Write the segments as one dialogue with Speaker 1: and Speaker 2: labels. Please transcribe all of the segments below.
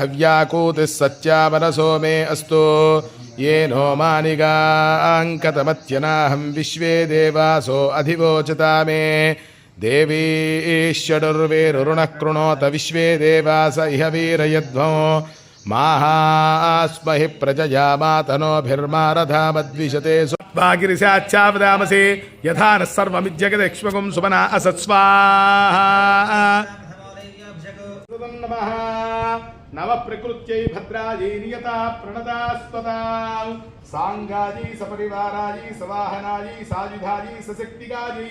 Speaker 1: हव्याकूतिः सत्यामनसो मे अस्तु येनो मानिगाङ्कतमत्यनाहं विश्वे देवासो अधिवोचता मे देवी षडुर्वेरुरुणः कृणोत विश्वे देवास इह वीरयध्वो माहास्महि प्रजया मातनोभिर्मारधामद्विषते भागिरिशाच्चावदामसे यथा नः सर्वमिज्जगदेक्ष्मगुं सुमना असत्स्वाहा नमः नव प्रकृत्यै भद्रायै नियता प्रणदास्पदा सांगायै सपरिवारायै सवाहनायै सायुधायै सशक्तिगायै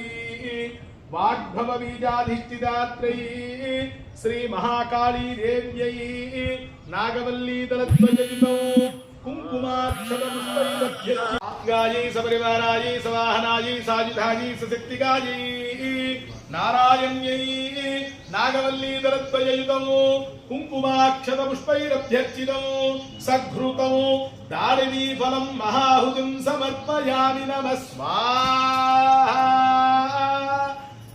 Speaker 1: वाग्भव बीजाधिष्ठिदात्रै श्री महाकाली देव्यै नागवल्ली दलद्वययुतौ कुङ्कुमाक्षतपुष्पैर्गायै सपरिवारायै सवाहनायै सायुधायै सशक्तिगायै नारायण्यै नागवल्ली दलद्वययुतौ कुङ्कुमाक्षतपुष्पैरभ्यर्चितौ सघृतौ दारिणी फलं महाहुतिं समर्पयामि नमः स्वाहा।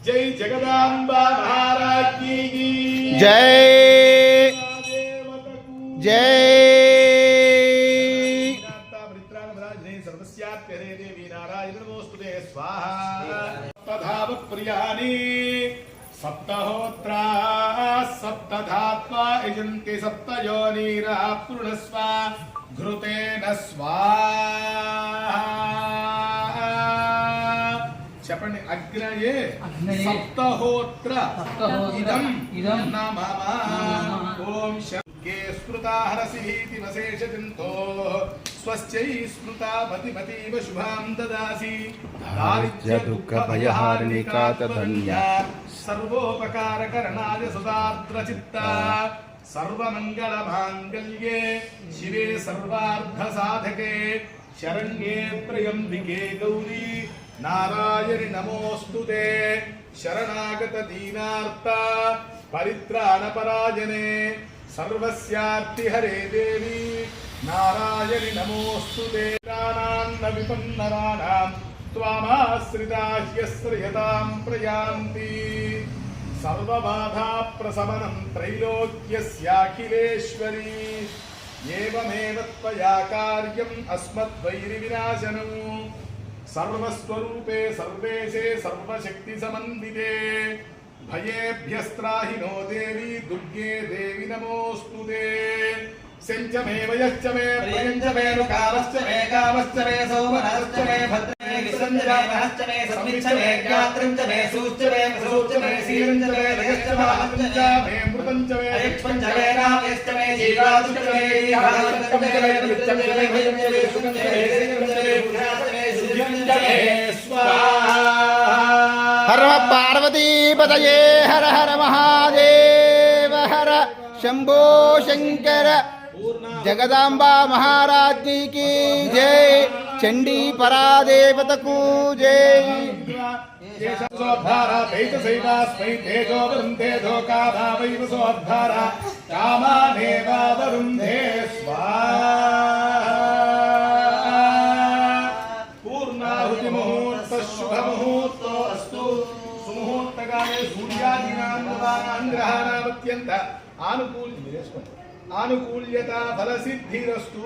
Speaker 1: जय जगदाम्बा महाराज्ञी की जय जय सर्वस्यात्मने देवी नारायण नमोस्तुते स्वाहा। तथाव प्रियानि सप्तहोत्रा सप्तधात्मा यजन्ति सप्तयोनिरः पूर्णस्व घृतेन स्वाहा। చెప్పండి అగ్నయే సప్తహోత్ర ఇదం నమః ఓం శంకే స్మృతాహరసిహీతి వశేషజంతో స్వస్యై స్మృతా మతిమతీవ శుభాం దదాసి దారిద్ర్య దుఃఖ భయహారిణికా తదన్య సర్వోపకారకరణాయ సదార్ద్రచిత్త సర్వమంగళ మాంగళ్యే శివే సర్వార్థ సాధకే శరణ్యే త్రయంబికే గౌరీ नारायणि नमोस्तुते शरणागत दीनार्थ परित्राण परायणे सर्वस्यार्ति हरे देवी नारायणि नमोस्तुते प्राणान्न विपन्नराणां त्वामाश्रिता ह्यश्रयतां प्रयान्ति सर्वबाधा प्रशमनं त्रैलोक्यस्याखिलेश्वरी एवमेव त्वया कार्यम् अस्मद्वैरिविनाशनम् सर्वस्वरूपे सर्वेशे सर्वशक्ति समन्विते भयेभ्यस्त्राहि नो देवी दुर्गे देवी नमोस्तुते सेंच मे वयश्च मे प्रियञ्च मे नुकावश्च मे कामश्च मे सौमनश्च मे भद्रे विसञ्जनामश्च मे समिच्च मे ज्ञात्रञ्च मे सूच्च मे प्रसूच्च मे सीरञ्च मे लयश्च महाञ्च मे मृतञ्च मे अयक्ष्मञ्च मे नामयश्च मे जीवाश्च मे हारञ्च मे विच्च मे भयञ्च मे सुखञ्च मे सेकञ्च मे बुधाच मे सुजञ्च मे स्वाहा। हर पार्वती पतये हर हर महादेव हर शंभो शंकर जगदांबा महाराज्ञी की जय चंडी परादेवता को जय। सोद्धारा तैतसैवास्मै तेजो वरुन्धे धोकाभावैव सोद्धारा कामानेवा वरुन्धे स्वाहा। पूर्णाहुति मुहूर्त शुभ मुहूर्तो अस्तु सुमुहूर्तकाले सूर्यादीनां ग्रहाणामत्यन्त आनुकूल्यता फलसिद्धिरस्तु।